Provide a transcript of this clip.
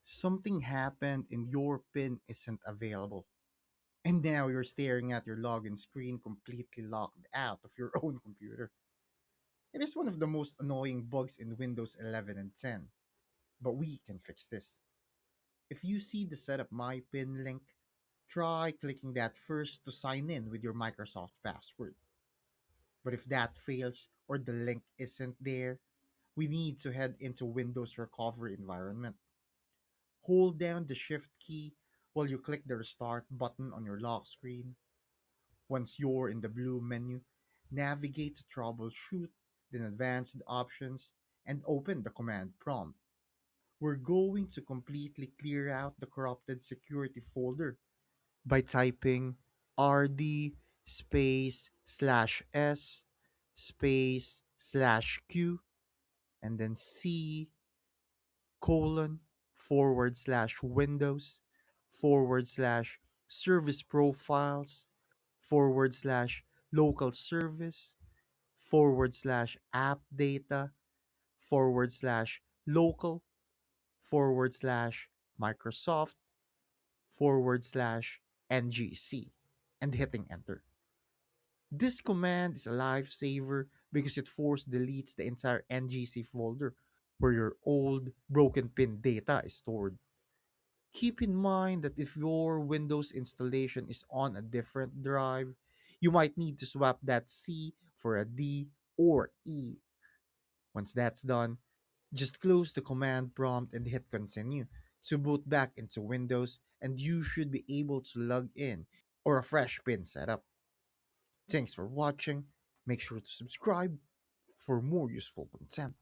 Something happened and your PIN isn't available. And now you're staring at your login screen completely locked out of your own computer. It is one of the most annoying bugs in Windows 11 and 10, but we can fix this. If you see the Setup My PIN link, try clicking that first to sign in with your Microsoft password. But if that fails or the link isn't there, we need to head into Windows Recovery Environment. Hold down the Shift key while you click the Restart button on your lock screen. Once you're in the blue menu, navigate to Troubleshoot, then Advanced Options, and open the command prompt. We're going to completely clear out the corrupted security folder by typing rd space slash s space slash q and then c colon forward slash windows forward slash service profiles forward slash local service forward slash app data forward slash local forward slash Microsoft forward slash NGC and hitting enter. This command is a lifesaver because it force deletes the entire NGC folder where your old broken pin data is stored. Keep in mind that if your Windows installation is on a different drive, you might need to swap that C for a D or E. Once that's done, just close the command prompt and hit continue to boot back into Windows, and you should be able to log in or a fresh pin setup. Thanks for watching. Make sure to subscribe for more useful content.